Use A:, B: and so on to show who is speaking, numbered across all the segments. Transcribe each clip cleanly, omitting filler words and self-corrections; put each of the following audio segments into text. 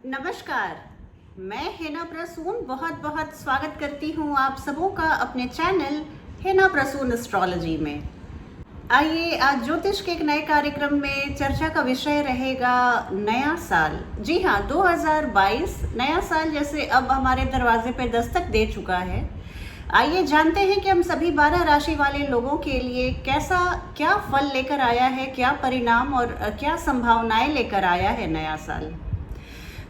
A: नमस्कार। मैं हेना प्रसून बहुत बहुत स्वागत करती हूँ आप सबों का अपने चैनल हेना प्रसून एस्ट्रोलॉजी में। आइए आज ज्योतिष के एक नए कार्यक्रम में चर्चा का विषय रहेगा नया साल। जी हाँ, 2022 नया साल जैसे अब हमारे दरवाजे पे दस्तक दे चुका है। आइए जानते हैं कि हम सभी 12 राशि वाले लोगों के लिए क्या फल लेकर आया है, क्या परिणाम और क्या संभावनाएं लेकर आया है नया साल।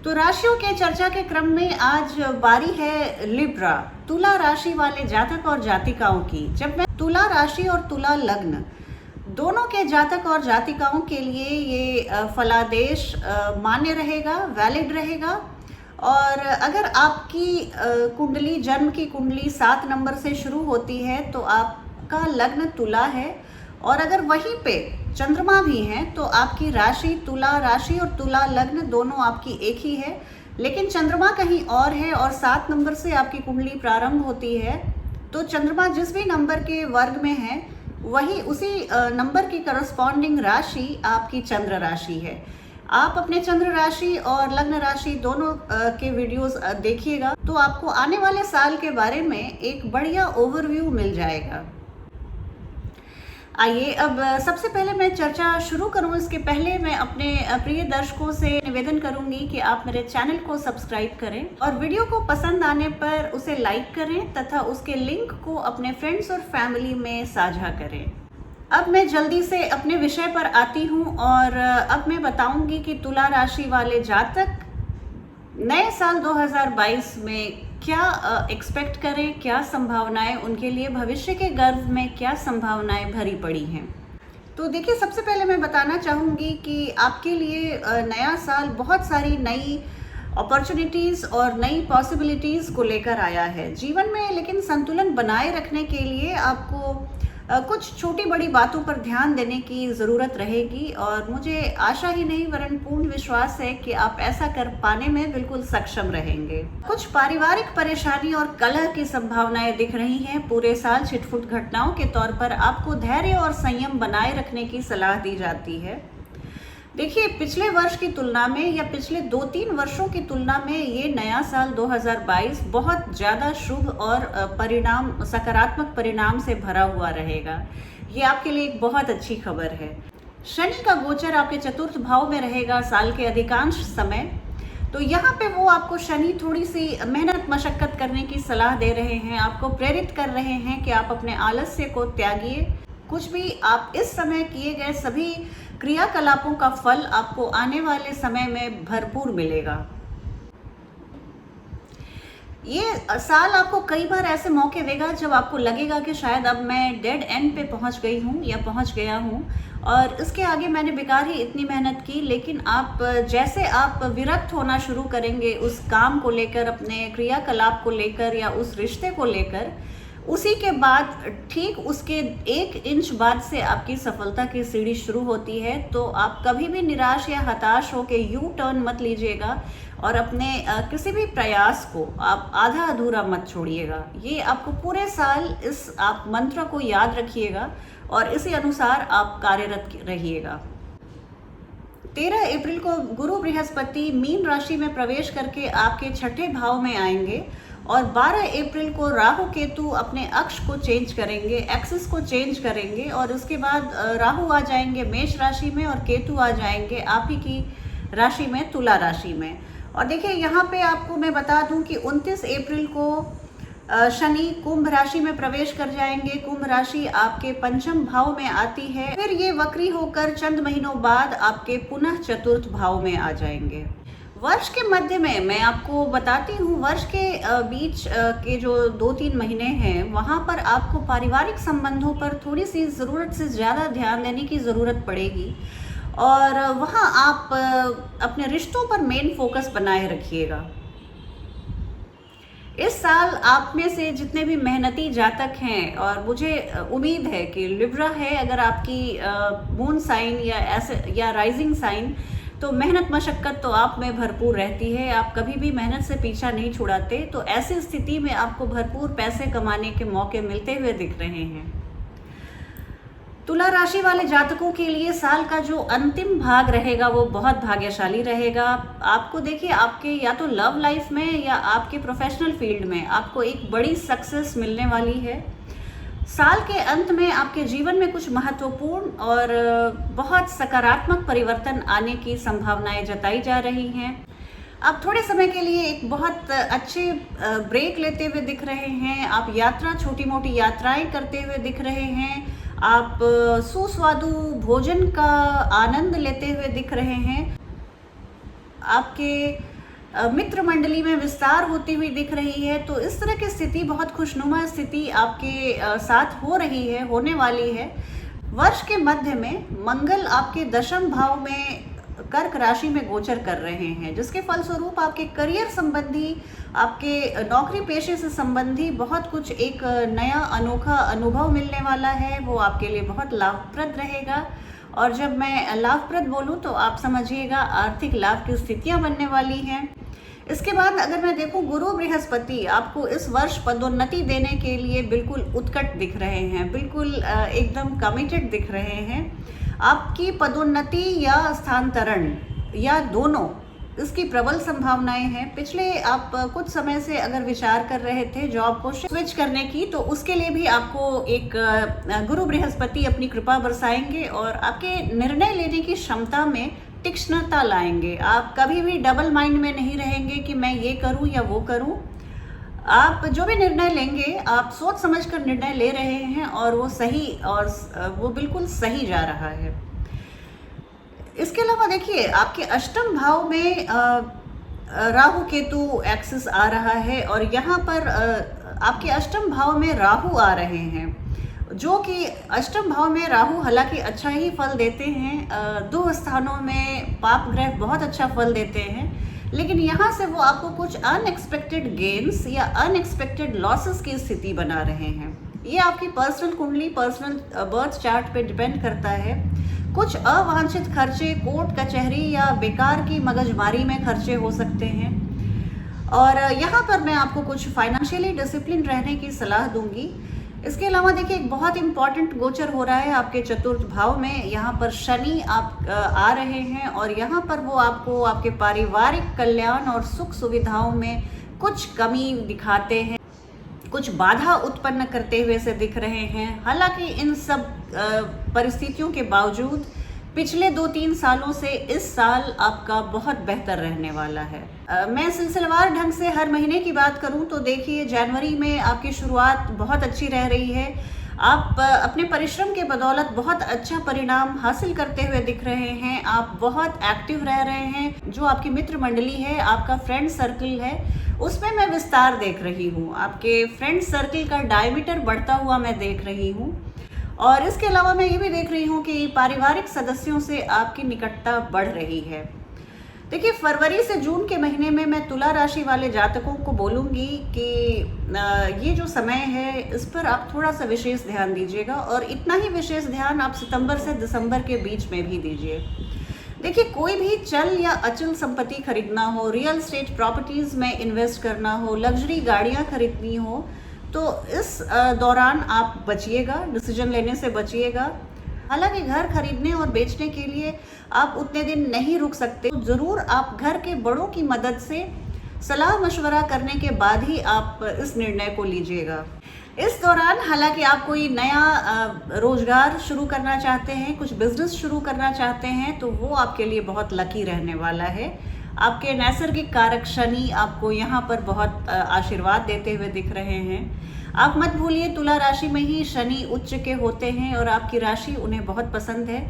A: तो राशियों के चर्चा के क्रम में आज बारी है लिब्रा, तुला राशि वाले जातक और जातिकाओं की। जब मैं तुला राशि और तुला लग्न दोनों के जातक और जातिकाओं के लिए ये फलादेश मान्य रहेगा, वैलिड रहेगा। और अगर आपकी कुंडली, जन्म की कुंडली 7 नंबर से शुरू होती है तो आपका लग्न तुला है, और अगर वहीं पे चंद्रमा भी हैं तो आपकी राशि तुला राशि और तुला लग्न दोनों आपकी एक ही है, लेकिन चंद्रमा कहीं और है और 7 नंबर से आपकी कुंडली प्रारंभ होती है। तो चंद्रमा जिस भी नंबर के वर्ग में है वही उसी नंबर की करस्पॉन्डिंग राशि आपकी चंद्र राशि है। आप अपने चंद्र राशि और लग्न राशि दोनों के वीडियोस देखिएगा तो आपको आने वाले साल के बारे में एक बढ़िया ओवरव्यू मिल जाएगा। आइए अब सबसे पहले मैं चर्चा शुरू करूं इसके पहले मैं अपने प्रिय दर्शकों से निवेदन करूंगी कि आप मेरे चैनल को सब्सक्राइब करें और वीडियो को पसंद आने पर उसे लाइक करें तथा उसके लिंक को अपने फ्रेंड्स और फैमिली में साझा करें। अब मैं जल्दी से अपने विषय पर आती हूं और अब मैं बताऊंगी कि तुला राशि वाले जातक नए साल 2022 में क्या एक्सपेक्ट करें, क्या संभावनाएं उनके लिए भविष्य के गर्भ में क्या संभावनाएं भरी पड़ी हैं। तो देखिए, सबसे पहले मैं बताना चाहूँगी कि आपके लिए नया साल बहुत सारी नई अपॉर्चुनिटीज़ और नई पॉसिबिलिटीज़ को लेकर आया है जीवन में। लेकिन संतुलन बनाए रखने के लिए आपको कुछ छोटी बड़ी बातों पर ध्यान देने की ज़रूरत रहेगी, और मुझे आशा ही नहीं वरन पूर्ण विश्वास है कि आप ऐसा कर पाने में बिल्कुल सक्षम रहेंगे। कुछ पारिवारिक परेशानी और कलह की संभावनाएं दिख रही हैं। पूरे साल छिटपुट घटनाओं के तौर पर आपको धैर्य और संयम बनाए रखने की सलाह दी जाती है। देखिए, पिछले वर्ष की तुलना में या पिछले 2-3 वर्षों की तुलना में ये नया साल 2022 बहुत ज़्यादा शुभ और सकारात्मक परिणाम से भरा हुआ रहेगा। ये आपके लिए एक बहुत अच्छी खबर है। शनि का गोचर आपके चतुर्थ भाव में रहेगा साल के अधिकांश समय। तो यहाँ पे वो आपको शनि थोड़ी सी मेहनत मशक्कत करने की सलाह दे रहे हैं, आपको प्रेरित कर रहे हैं कि आप अपने आलस्य को त्यागिए। कुछ भी आप इस समय किए गए सभी क्रियाकलापों का फल आपको आने वाले समय में भरपूर मिलेगा। ये साल आपको कई बार ऐसे मौके देगा जब आपको लगेगा कि शायद अब मैं डेड एंड पे पहुंच गई हूं या पहुंच गया हूं और इसके आगे मैंने बेकार ही इतनी मेहनत की। लेकिन जैसे आप विरक्त होना शुरू करेंगे उस काम को लेकर, अपने क्रियाकलाप को लेकर या उस रिश्ते को लेकर, उसी के बाद ठीक उसके 1 इंच बाद से आपकी सफलता की सीढ़ी शुरू होती है। तो आप कभी भी निराश या हताश होकर यू टर्न मत लीजिएगा और अपने किसी भी प्रयास को आप आधा अधूरा मत छोड़िएगा। ये आपको पूरे साल आप मंत्र को याद रखिएगा और इसी अनुसार आप कार्यरत रहिएगा। 13 अप्रैल को गुरु बृहस्पति मीन राशि में प्रवेश करके आपके 6ठे भाव में आएंगे और 12 अप्रैल को राहु केतु अपने अक्ष को चेंज करेंगे, एक्सिस को चेंज करेंगे, और उसके बाद राहु आ जाएंगे मेष राशि में और केतु आ जाएंगे आप ही की राशि में, तुला राशि में। और देखिए, यहाँ पे आपको मैं बता दूं कि 29 अप्रैल को शनि कुंभ राशि में प्रवेश कर जाएंगे। कुंभ राशि आपके 5म भाव में आती है, फिर ये वक्री होकर चंद महीनों बाद आपके पुनः चतुर्थ भाव में आ जाएंगे। वर्ष के मध्य में मैं आपको बताती हूँ, वर्ष के बीच के जो 2-3 महीने हैं वहाँ पर आपको पारिवारिक संबंधों पर थोड़ी सी ज़रूरत से ज़्यादा ध्यान देने की ज़रूरत पड़ेगी, और वहाँ आप अपने रिश्तों पर मेन फोकस बनाए रखिएगा। इस साल आप में से जितने भी मेहनती जातक हैं, और मुझे उम्मीद है कि लिब्रा है अगर आपकी मून साइन या राइजिंग साइन, तो मेहनत मशक्कत तो आप में भरपूर रहती है। आप कभी भी मेहनत से पीछा नहीं छुड़ाते। तो ऐसी स्थिति में आपको भरपूर पैसे कमाने के मौके मिलते हुए दिख रहे हैं। तुला राशि वाले जातकों के लिए साल का जो अंतिम भाग रहेगा वो बहुत भाग्यशाली रहेगा। आपको देखिए, आपके या तो लव लाइफ में या आपके प्रोफेशनल फील्ड में आपको एक बड़ी सक्सेस मिलने वाली है। साल के अंत में आपके जीवन में कुछ महत्वपूर्ण और बहुत सकारात्मक परिवर्तन आने की संभावनाएं जताई जा रही हैं। आप थोड़े समय के लिए एक बहुत अच्छे ब्रेक लेते हुए दिख रहे हैं। आप छोटी मोटी यात्राएं करते हुए दिख रहे हैं। आप सुस्वादु भोजन का आनंद लेते हुए दिख रहे हैं। आपके मित्र मंडली में विस्तार होती हुई दिख रही है। तो इस तरह की स्थिति, बहुत खुशनुमा स्थिति आपके साथ हो रही है, होने वाली है। वर्ष के मध्य में मंगल आपके दशम भाव में कर्क राशि में गोचर कर रहे हैं, जिसके फलस्वरूप आपके करियर संबंधी, आपके नौकरी पेशे से संबंधी बहुत कुछ एक नया अनोखा अनुभव मिलने वाला है। वो आपके लिए बहुत लाभप्रद रहेगा। और जब मैं लाभप्रद बोलूं तो आप समझिएगा आर्थिक लाभ की स्थितियां बनने वाली हैं। इसके बाद अगर मैं देखूं, गुरु बृहस्पति आपको इस वर्ष पदोन्नति देने के लिए बिल्कुल उत्कट दिख रहे हैं, बिल्कुल एकदम कमिटेड दिख रहे हैं। आपकी पदोन्नति या स्थानांतरण या दोनों, इसकी प्रबल संभावनाएं हैं। पिछले आप कुछ समय से अगर विचार कर रहे थे जॉब को स्विच करने की, तो उसके लिए भी आपको एक गुरु बृहस्पति अपनी कृपा बरसाएंगे और आपके निर्णय लेने की क्षमता में तीक्ष्णता लाएंगे। आप कभी भी डबल माइंड में नहीं रहेंगे कि मैं ये करूं या वो करूं। आप जो भी निर्णय लेंगे, आप सोच समझकर निर्णय ले रहे हैं और वो सही, और वो बिल्कुल सही जा रहा है। इसके अलावा देखिए, आपके अष्टम भाव में राहु केतु एक्सिस आ रहा है और यहाँ पर आपके अष्टम भाव में राहु आ रहे हैं, जो कि अष्टम भाव में राहु हालांकि अच्छा ही फल देते हैं। 2 स्थानों में पाप ग्रह बहुत अच्छा फल देते हैं, लेकिन यहाँ से वो आपको कुछ अनएक्सपेक्टेड गेन्स या अनएक्सपेक्टेड लॉसेस की स्थिति बना रहे हैं। ये आपकी पर्सनल कुंडली, पर्सनल बर्थ चार्ट पे डिपेंड करता है। कुछ अवांछित खर्चे, कोर्ट कचहरी या बेकार की मगजमारी में खर्चे हो सकते हैं। और यहाँ पर मैं आपको कुछ फाइनेंशियली डिसिप्लिन रहने की सलाह दूंगी। इसके अलावा देखिए, एक बहुत इंपॉर्टेंट गोचर हो रहा है आपके चतुर्थ भाव में। यहाँ पर शनि आप आ रहे हैं और यहाँ पर वो आपको आपके पारिवारिक कल्याण और सुख सुविधाओं में कुछ कमी दिखाते हैं, कुछ बाधा उत्पन्न करते हुए से दिख रहे हैं। हालांकि इन सब परिस्थितियों के बावजूद पिछले 2-3 सालों से इस साल आपका बहुत बेहतर रहने वाला है। मैं सिलसिलेवार ढंग से हर महीने की बात करूं तो देखिए, जनवरी में आपकी शुरुआत बहुत अच्छी रह रही है। आप अपने परिश्रम के बदौलत बहुत अच्छा परिणाम हासिल करते हुए दिख रहे हैं। आप बहुत एक्टिव रह रहे हैं। जो आपकी मित्र मंडली है, आपका फ्रेंड सर्कल है, उसमें मैं विस्तार देख रही हूँ। आपके फ्रेंड सर्कल का डायमीटर बढ़ता हुआ मैं देख रही हूँ। और इसके अलावा मैं ये भी देख रही हूँ कि पारिवारिक सदस्यों से आपकी निकटता बढ़ रही है। देखिए, फरवरी से जून के महीने में मैं तुला राशि वाले जातकों को बोलूँगी कि ये जो समय है, इस पर आप थोड़ा सा विशेष ध्यान दीजिएगा। और इतना ही विशेष ध्यान आप सितंबर से दिसंबर के बीच में भी दीजिए। देखिए, कोई भी चल या अचल संपत्ति खरीदना हो, रियल एस्टेट प्रॉपर्टीज़ में इन्वेस्ट करना हो, लग्जरी गाड़ियाँ खरीदनी हो, तो इस दौरान आप बचिएगा, डिसीजन लेने से बचिएगा। हालांकि घर खरीदने और बेचने के लिए आप उतने दिन नहीं रुक सकते, तो ज़रूर आप घर के बड़ों की मदद से सलाह मशवरा करने के बाद ही आप इस निर्णय को लीजिएगा। इस दौरान हालांकि आप कोई नया रोजगार शुरू करना चाहते हैं, कुछ बिजनेस शुरू करना चाहते हैं, तो वो आपके लिए बहुत लकी रहने वाला है। आपके नैसर्गिक कारक शनि आपको यहाँ पर बहुत आशीर्वाद देते हुए दिख रहे हैं। आप मत भूलिए, तुला राशि में ही शनि उच्च के होते हैं और आपकी राशि उन्हें बहुत पसंद है।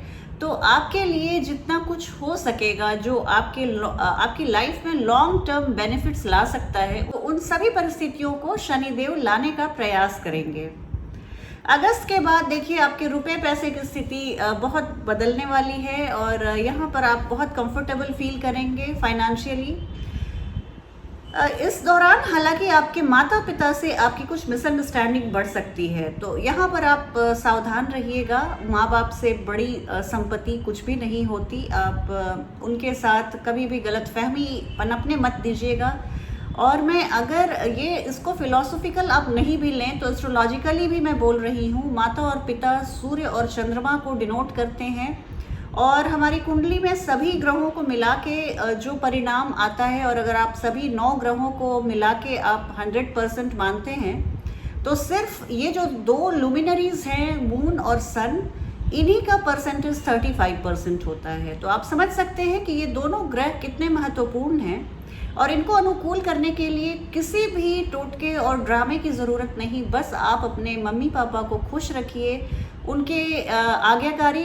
A: तो आपके लिए जितना कुछ हो सकेगा, जो आपकी लाइफ में लॉन्ग टर्म बेनिफिट्स ला सकता है, तो उन सभी परिस्थितियों को शनिदेव लाने का प्रयास करेंगे। अगस्त के बाद देखिए, आपके रुपए पैसे की स्थिति बहुत बदलने वाली है और यहाँ पर आप बहुत कंफर्टेबल फील करेंगे फाइनेंशियली। इस दौरान हालांकि आपके माता पिता से आपकी कुछ मिसअंडरस्टैंडिंग बढ़ सकती है, तो यहाँ पर आप सावधान रहिएगा। माँ बाप से बड़ी संपत्ति कुछ भी नहीं होती। आप उनके साथ कभी भी गलतफहमी पनपने मत दीजिएगा। और मैं अगर ये इसको फिलोसॉफिकल आप नहीं भी लें तो एस्ट्रोलॉजिकली भी मैं बोल रही हूँ। माता और पिता सूर्य और चंद्रमा को डिनोट करते हैं और हमारी कुंडली में सभी ग्रहों को मिला के जो परिणाम आता है, और अगर आप सभी 9 ग्रहों को मिला के आप 100% मानते हैं तो सिर्फ ये जो 2 लुमिनरीज हैं मून और सन, इन्हीं का परसेंटेज 35% होता है। तो आप समझ सकते हैं कि ये दोनों ग्रह कितने महत्वपूर्ण हैं और इनको अनुकूल करने के लिए किसी भी टोटके और ड्रामे की ज़रूरत नहीं। बस आप अपने मम्मी पापा को खुश रखिए, उनके आज्ञाकारी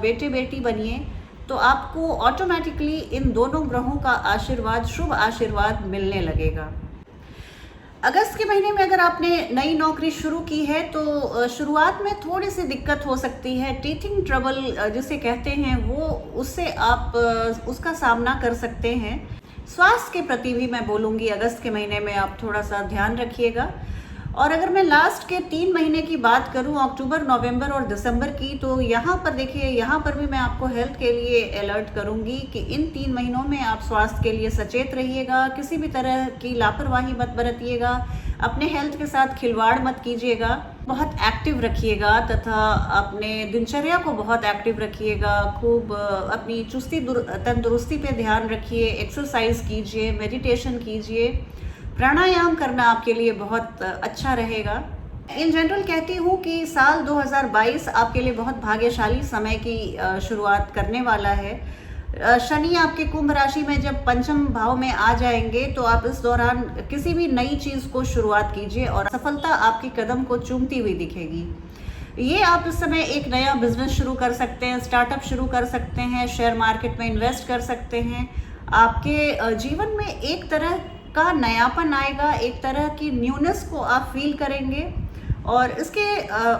A: बेटे बेटी बनिए, तो आपको ऑटोमेटिकली इन दोनों ग्रहों का आशीर्वाद, शुभ आशीर्वाद मिलने लगेगा। अगस्त के महीने में अगर आपने नई नौकरी शुरू की है तो शुरुआत में थोड़ी सी दिक्कत हो सकती है, टीथिंग ट्रबल जिसे कहते हैं, वो उससे आप उसका सामना कर सकते हैं। स्वास्थ्य के प्रति भी मैं बोलूँगी अगस्त के महीने में आप थोड़ा सा ध्यान रखिएगा। और अगर मैं लास्ट के 3 महीने की बात करूं, अक्टूबर, नवंबर और दिसंबर की, तो यहाँ पर देखिए, यहाँ पर भी मैं आपको हेल्थ के लिए अलर्ट करूंगी कि इन 3 महीनों में आप स्वास्थ्य के लिए सचेत रहिएगा, किसी भी तरह की लापरवाही मत बरतिएगा, अपने हेल्थ के साथ खिलवाड़ मत कीजिएगा, बहुत एक्टिव रखिएगा तथा अपने दिनचर्या को बहुत एक्टिव रखिएगा। खूब अपनी चुस्ती तंदुरुस्ती पे ध्यान रखिए, एक्सरसाइज कीजिए, मेडिटेशन कीजिए, प्राणायाम करना आपके लिए बहुत अच्छा रहेगा। इन जनरल कहती हूँ कि साल 2022 आपके लिए बहुत भाग्यशाली समय की शुरुआत करने वाला है। शनि आपके कुंभ राशि में जब पंचम भाव में आ जाएंगे तो आप इस दौरान किसी भी नई चीज़ को शुरुआत कीजिए और सफलता आपकी कदम को चूमती हुई दिखेगी। ये आप इस समय एक नया बिजनेस शुरू कर सकते हैं, स्टार्टअप शुरू कर सकते हैं, शेयर मार्केट में इन्वेस्ट कर सकते हैं। आपके जीवन में एक तरह का नयापन आएगा, एक तरह की न्यूनेस को आप फील करेंगे। और इसके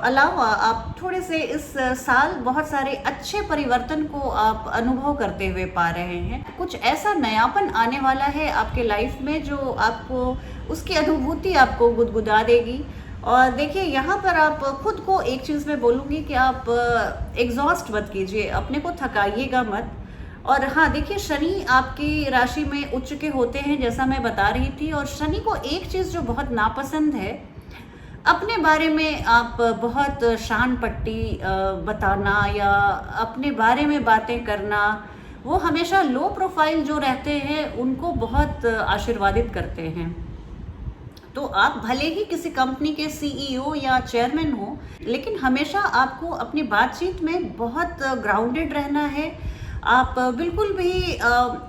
A: अलावा आप थोड़े से इस साल बहुत सारे अच्छे परिवर्तन को आप अनुभव करते हुए पा रहे हैं। कुछ ऐसा नयापन आने वाला है आपके लाइफ में जो आपको, उसकी अनुभूति आपको गुदगुदा देगी। और देखिए, यहाँ पर आप खुद को एक चीज़ में बोलूँगी कि आप एग्जॉस्ट मत कीजिए, अपने को थकाइएगा मत। और हाँ, देखिए, शनि आपकी राशि में उच्च के होते हैं जैसा मैं बता रही थी, और शनि को एक चीज़ जो बहुत नापसंद है, अपने बारे में आप बहुत शान पट्टी बताना या अपने बारे में बातें करना, वो हमेशा लो प्रोफाइल जो रहते हैं उनको बहुत आशीर्वादित करते हैं। तो आप भले ही किसी कंपनी के सीईओ या चेयरमैन हो, लेकिन हमेशा आपको अपनी बातचीत में बहुत ग्राउंडेड रहना है। आप बिल्कुल भी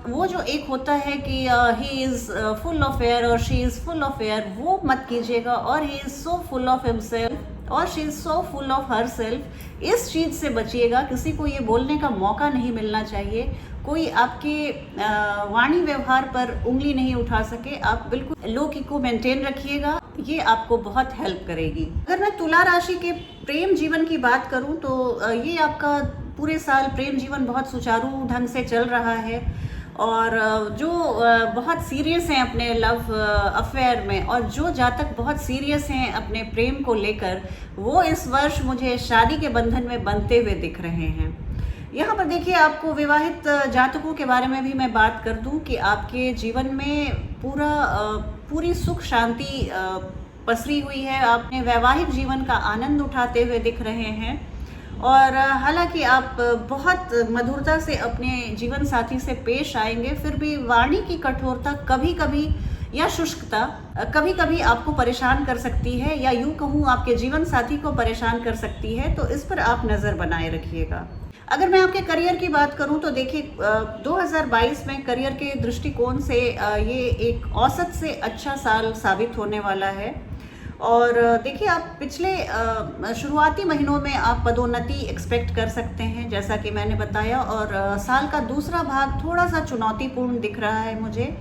A: वो जो एक होता है कि he is full of air और she is full of air, वो मत कीजिएगा। और he is so full of himself और she is so full of herself, इस चीज़ से बचिएगा। किसी को ये बोलने का मौका नहीं मिलना चाहिए, कोई आपके वाणी व्यवहार पर उंगली नहीं उठा सके। आप बिल्कुल लो की को मेंटेन रखिएगा, ये आपको बहुत हेल्प करेगी। अगर मैं तुला राशि के प्रेम जीवन की बात करूं तो ये आपका पूरे साल प्रेम जीवन बहुत सुचारू ढंग से चल रहा है। और जो बहुत सीरियस हैं अपने लव अफेयर में, और जो जातक बहुत सीरियस हैं अपने प्रेम को लेकर, वो इस वर्ष मुझे शादी के बंधन में बंधते हुए दिख रहे हैं। यहाँ पर देखिए, आपको विवाहित जातकों के बारे में भी मैं बात कर दूं कि आपके जीवन में पूरी सुख शांति पसरी हुई है। आपने वैवाहिक जीवन का आनंद उठाते हुए दिख रहे हैं। और हालांकि आप बहुत मधुरता से अपने जीवन साथी से पेश आएंगे, फिर भी वाणी की कठोरता कभी कभी या शुष्कता कभी कभी आपको परेशान कर सकती है, या यूं कहूँ आपके जीवन साथी को परेशान कर सकती है। तो इस पर आप नज़र बनाए रखिएगा। अगर मैं आपके करियर की बात करूं तो देखिए, 2022 में करियर के दृष्टिकोण से ये एक औसत से अच्छा साल साबित होने वाला है। और देखिए, आप पिछले शुरुआती महीनों में आप पदोन्नति एक्सपेक्ट कर सकते हैं, जैसा कि मैंने बताया। और साल का दूसरा भाग थोड़ा सा चुनौतीपूर्ण दिख रहा है मुझे,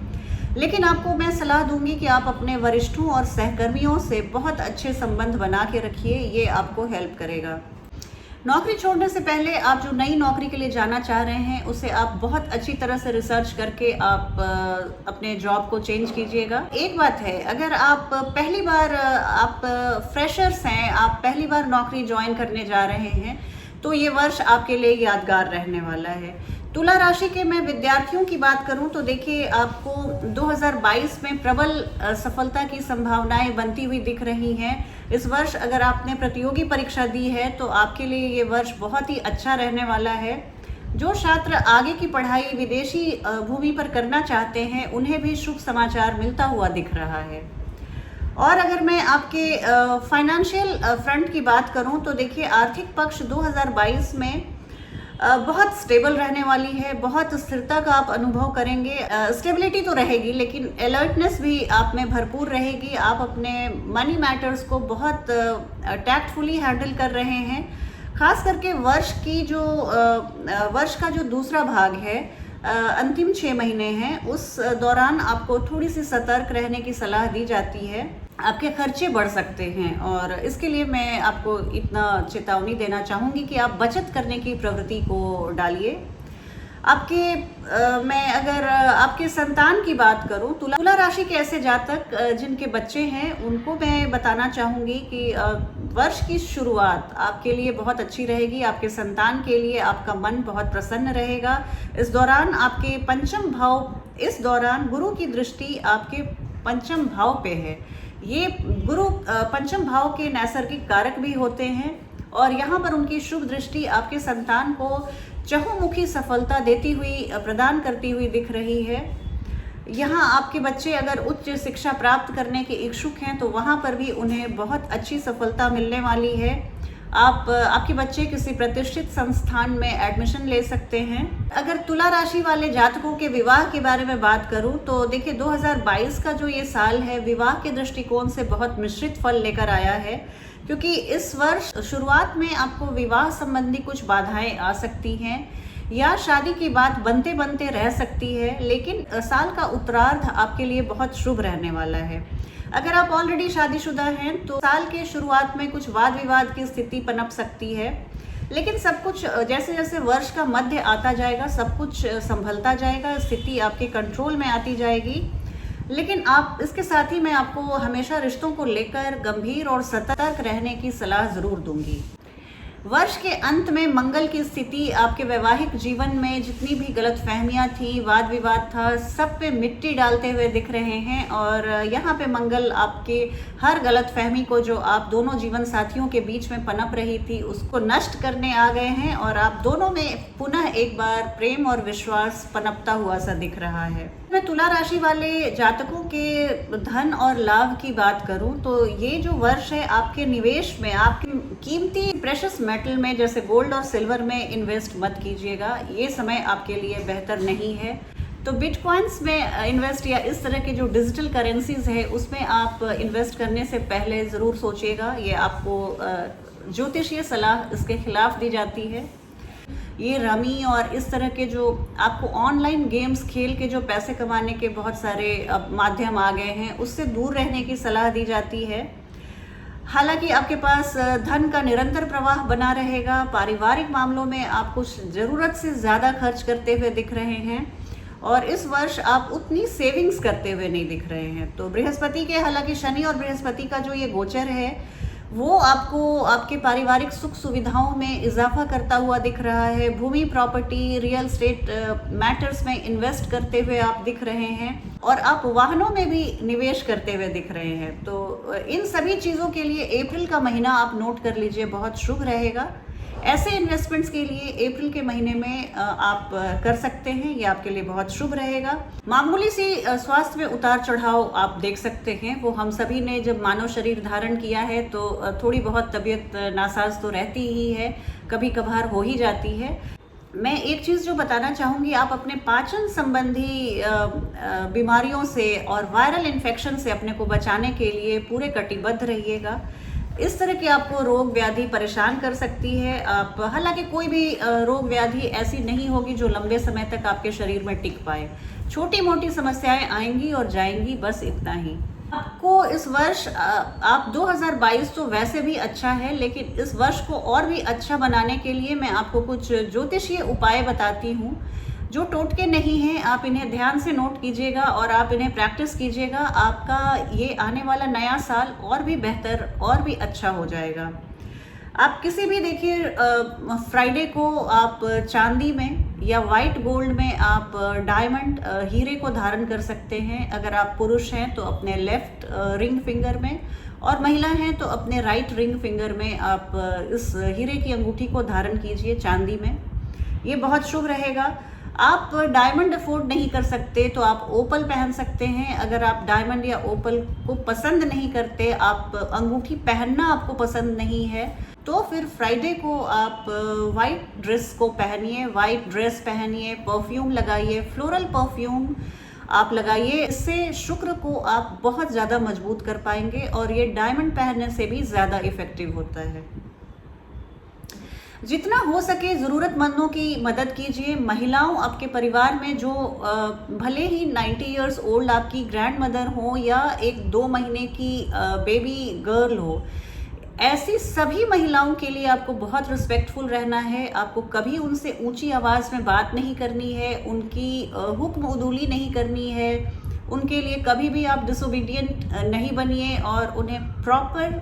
A: लेकिन आपको मैं सलाह दूंगी कि आप अपने वरिष्ठों और सहकर्मियों से बहुत अच्छे संबंध बना के रखिए, ये आपको हेल्प करेगा। नौकरी छोड़ने से पहले आप जो नई नौकरी के लिए जाना चाह रहे हैं, उसे आप बहुत अच्छी तरह से रिसर्च करके आप अपने जॉब को चेंज कीजिएगा। एक बात है, अगर आप पहली बार आप फ्रेशर्स हैं, आप पहली बार नौकरी ज्वाइन करने जा रहे हैं, तो ये वर्ष आपके लिए यादगार रहने वाला है। तुला राशि के मैं विद्यार्थियों की बात करूं तो देखिए आपको 2022 में प्रबल सफलता की संभावनाएं बनती हुई दिख रही हैं। इस वर्ष अगर आपने प्रतियोगी परीक्षा दी है तो आपके लिए ये वर्ष बहुत ही अच्छा रहने वाला है। जो छात्र आगे की पढ़ाई विदेशी भूमि पर करना चाहते हैं उन्हें भी शुभ समाचार मिलता हुआ दिख रहा है। और अगर मैं आपके फाइनेंशियल फ्रंट की बात करूं तो देखिए आर्थिक पक्ष 2022 में बहुत स्टेबल रहने वाली है। बहुत स्थिरता का आप अनुभव करेंगे। स्टेबिलिटी तो रहेगी लेकिन अलर्टनेस भी आप में भरपूर रहेगी। आप अपने मनी मैटर्स को बहुत टैक्टफुली हैंडल कर रहे हैं। खास करके वर्ष का जो दूसरा भाग है, अंतिम 6 महीने हैं, उस दौरान आपको थोड़ी सी सतर्क रहने की सलाह दी जाती है। आपके खर्चे बढ़ सकते हैं और इसके लिए मैं आपको इतना चेतावनी देना चाहूँगी कि आप बचत करने की प्रवृत्ति को डालिए। मैं अगर आपके संतान की बात करूं, तुला राशि के ऐसे जातक जिनके बच्चे हैं उनको मैं बताना चाहूँगी कि वर्ष की शुरुआत आपके लिए बहुत अच्छी रहेगी। आपके संतान के लिए आपका मन बहुत प्रसन्न रहेगा। इस दौरान गुरु की दृष्टि आपके पंचम भाव पे है। ये गुरु पंचम भाव के नैसर्गिक कारक भी होते हैं और यहाँ पर उनकी शुभ दृष्टि आपके संतान को चहुमुखी सफलता प्रदान करती हुई दिख रही है। यहाँ आपके बच्चे अगर उच्च शिक्षा प्राप्त करने के इच्छुक हैं तो वहाँ पर भी उन्हें बहुत अच्छी सफलता मिलने वाली है। आपके बच्चे किसी प्रतिष्ठित संस्थान में एडमिशन ले सकते हैं। अगर तुला राशि वाले जातकों के विवाह के बारे में बात करूं तो देखिए 2022 का जो ये साल है विवाह के दृष्टिकोण से बहुत मिश्रित फल लेकर आया है, क्योंकि इस वर्ष शुरुआत में आपको विवाह संबंधी कुछ बाधाएं आ सकती हैं या शादी की बात बनते बनते रह सकती है, लेकिन साल का उत्तरार्ध आपके लिए बहुत शुभ रहने वाला है। अगर आप ऑलरेडी शादीशुदा हैं तो साल के शुरुआत में कुछ वाद विवाद की स्थिति पनप सकती है, लेकिन सब कुछ जैसे जैसे वर्ष का मध्य आता जाएगा सब कुछ संभलता जाएगा, स्थिति आपके कंट्रोल में आती जाएगी। लेकिन आप इसके साथ ही मैं आपको हमेशा रिश्तों को लेकर गंभीर और सतर्क रहने की सलाह जरूर दूंगी। वर्ष के अंत में मंगल की स्थिति आपके वैवाहिक जीवन में जितनी भी गलतफहमियां थी, वाद विवाद था, सब पे मिट्टी डालते हुए दिख रहे हैं और यहाँ पे मंगल आपके हर गलतफहमी को जो आप दोनों जीवन साथियों के बीच में पनप रही थी उसको नष्ट करने आ गए हैं और आप दोनों में पुनः एक बार प्रेम और विश्वास पनपता हुआ सा दिख रहा है। मैं तुला राशि वाले जातकों के धन और लाभ की बात करूं तो ये जो वर्ष है आपके निवेश में, आपके कीमती प्रेशियस मेटल में जैसे गोल्ड और सिल्वर में इन्वेस्ट मत कीजिएगा। ये समय आपके लिए बेहतर नहीं है। तो बिटकॉइंस में इन्वेस्ट या इस तरह के जो डिजिटल करेंसीज है उसमें आप इन्वेस्ट करने से पहले ज़रूर सोचिएगा। ये आपको ज्योतिषीय सलाह इसके खिलाफ दी जाती है। ये रमी और इस तरह के जो आपको ऑनलाइन गेम्स खेल के जो पैसे कमाने के बहुत सारे माध्यम आ गए हैं उससे दूर रहने की सलाह दी जाती है। हालांकि आपके पास धन का निरंतर प्रवाह बना रहेगा। पारिवारिक मामलों में आप कुछ ज़रूरत से ज़्यादा खर्च करते हुए दिख रहे हैं और इस वर्ष आप उतनी सेविंग्स करते हुए नहीं दिख रहे हैं। तो बृहस्पति के, हालांकि शनि और बृहस्पति का जो ये गोचर है वो आपको आपके पारिवारिक सुख सुविधाओं में इजाफा करता हुआ दिख रहा है। भूमि, प्रॉपर्टी, रियल एस्टेट मैटर्स में इन्वेस्ट करते हुए आप दिख रहे हैं और आप वाहनों में भी निवेश करते हुए दिख रहे हैं। तो इन सभी चीज़ों के लिए अप्रैल का महीना आप नोट कर लीजिए, बहुत शुभ रहेगा। ऐसे इन्वेस्टमेंट्स के लिए अप्रैल के महीने में आप कर सकते हैं, ये आपके लिए बहुत शुभ रहेगा। मामूली सी स्वास्थ्य में उतार चढ़ाव आप देख सकते हैं, वो हम सभी ने जब मानव शरीर धारण किया है तो थोड़ी बहुत तबीयत नासाज तो रहती ही है, कभी कभार हो ही जाती है। मैं एक चीज़ जो बताना चाहूँगी, आप अपने पाचन संबंधी बीमारियों से और वायरल इन्फेक्शन से अपने को बचाने के लिए पूरे कटिबद्ध रहिएगा। इस तरह की आपको रोग व्याधि परेशान कर सकती है। आप हालांकि कोई भी रोग व्याधि ऐसी नहीं होगी जो लंबे समय तक आपके शरीर में टिक पाए। छोटी मोटी समस्याएं आएंगी और जाएंगी, बस इतना ही। आपको इस वर्ष आप 2022 तो वैसे भी अच्छा है, लेकिन इस वर्ष को और भी अच्छा बनाने के लिए मैं आपको कुछ ज्योतिषीय उपाय बताती हूँ जो टोटके नहीं हैं। आप इन्हें ध्यान से नोट कीजिएगा और आप इन्हें प्रैक्टिस कीजिएगा। आपका ये आने वाला नया साल और भी बेहतर और भी अच्छा हो जाएगा। आप किसी भी देखिए फ्राइडे को आप चांदी में या वाइट गोल्ड में आप डायमंड हीरे को धारण कर सकते हैं। अगर आप पुरुष हैं तो अपने लेफ्ट रिंग फिंगर में, और महिला हैं तो अपने राइट रिंग फिंगर में आप इस हीरे की अंगूठी को धारण कीजिए चांदी में। ये बहुत शुभ रहेगा। आप डायमंड अफोर्ड नहीं कर सकते तो आप ओपल पहन सकते हैं। अगर आप डायमंड या ओपल को पसंद नहीं करते, आप अंगूठी पहनना आपको पसंद नहीं है, तो फिर फ्राइडे को आप वाइट ड्रेस को पहनिए, वाइट ड्रेस पहनिए, परफ्यूम लगाइए, फ्लोरल परफ्यूम आप लगाइए। इससे शुक्र को आप बहुत ज़्यादा मजबूत कर पाएंगे और ये डायमंड पहनने से भी ज़्यादा इफ़ेक्टिव होता है। जितना हो सके ज़रूरतमंदों की मदद कीजिए। महिलाओं, आपके परिवार में जो भले ही 90 इयर्स ओल्ड आपकी ग्रैंड मदर हो या एक 2 महीने की बेबी गर्ल हो, ऐसी सभी महिलाओं के लिए आपको बहुत रिस्पेक्टफुल रहना है। आपको कभी उनसे ऊंची आवाज़ में बात नहीं करनी है, उनकी हुक्म उदूली नहीं करनी है, उनके लिए कभी भी आप डिसोबीडियंट नहीं बनिए और उन्हें प्रॉपर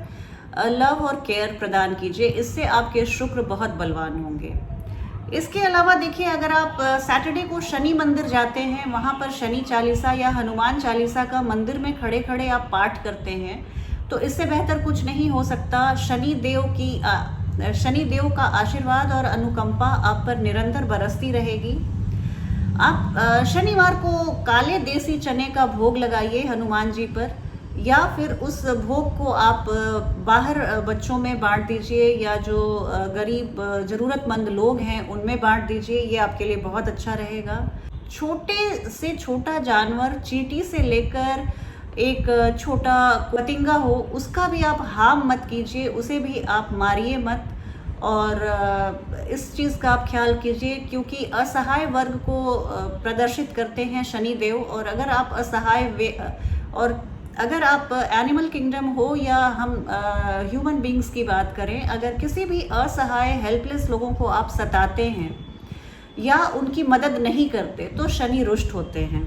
A: लव और केयर प्रदान कीजिए। इससे आपके शुक्र बहुत बलवान होंगे। इसके अलावा देखिए, अगर आप सैटरडे को शनि मंदिर जाते हैं, वहाँ पर शनि चालीसा या हनुमान चालीसा का मंदिर में खड़े खड़े आप पाठ करते हैं, तो इससे बेहतर कुछ नहीं हो सकता। शनि देव का आशीर्वाद और अनुकंपा आप पर निरंतर बरसती रहेगी। आप शनिवार को काले देसी चने का भोग लगाइए हनुमान जी पर, या फिर उस भोग को आप बाहर बच्चों में बांट दीजिए या जो गरीब ज़रूरतमंद लोग हैं उनमें बांट दीजिए। ये आपके लिए बहुत अच्छा रहेगा। छोटे से छोटा जानवर, चींटी से लेकर एक छोटा पतिंगा हो, उसका भी आप हार्म मत कीजिए, उसे भी आप मारिए मत। और इस चीज़ का आप ख्याल कीजिए, क्योंकि असहाय वर्ग को प्रदर्शित करते हैं शनि देव। और अगर आप अगर आप एनिमल किंगडम हो या हम ह्यूमन बींग्स की बात करें, अगर किसी भी असहाय हेल्पलेस लोगों को आप सताते हैं या उनकी मदद नहीं करते, तो शनि रुष्ट होते हैं।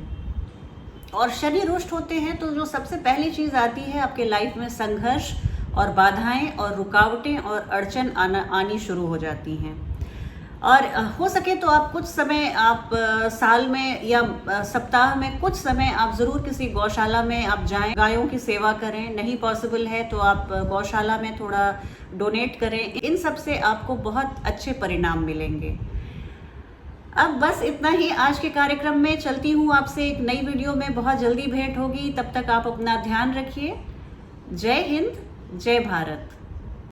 A: और शनि रुष्ट होते हैं तो जो सबसे पहली चीज़ आती है आपके लाइफ में, संघर्ष और बाधाएं और रुकावटें और अड़चन आनी शुरू हो जाती हैं। और हो सके तो आप कुछ समय आप साल में या सप्ताह में कुछ समय आप ज़रूर किसी गौशाला में आप जाएं, गायों की सेवा करें। नहीं पॉसिबल है तो आप गौशाला में थोड़ा डोनेट करें। इन सब से आपको बहुत अच्छे परिणाम मिलेंगे। अब बस इतना ही आज के कार्यक्रम में। चलती हूँ आपसे एक नई वीडियो में, बहुत जल्दी भेंट होगी। तब तक आप अपना ध्यान रखिए। जय हिंद, जय भारत।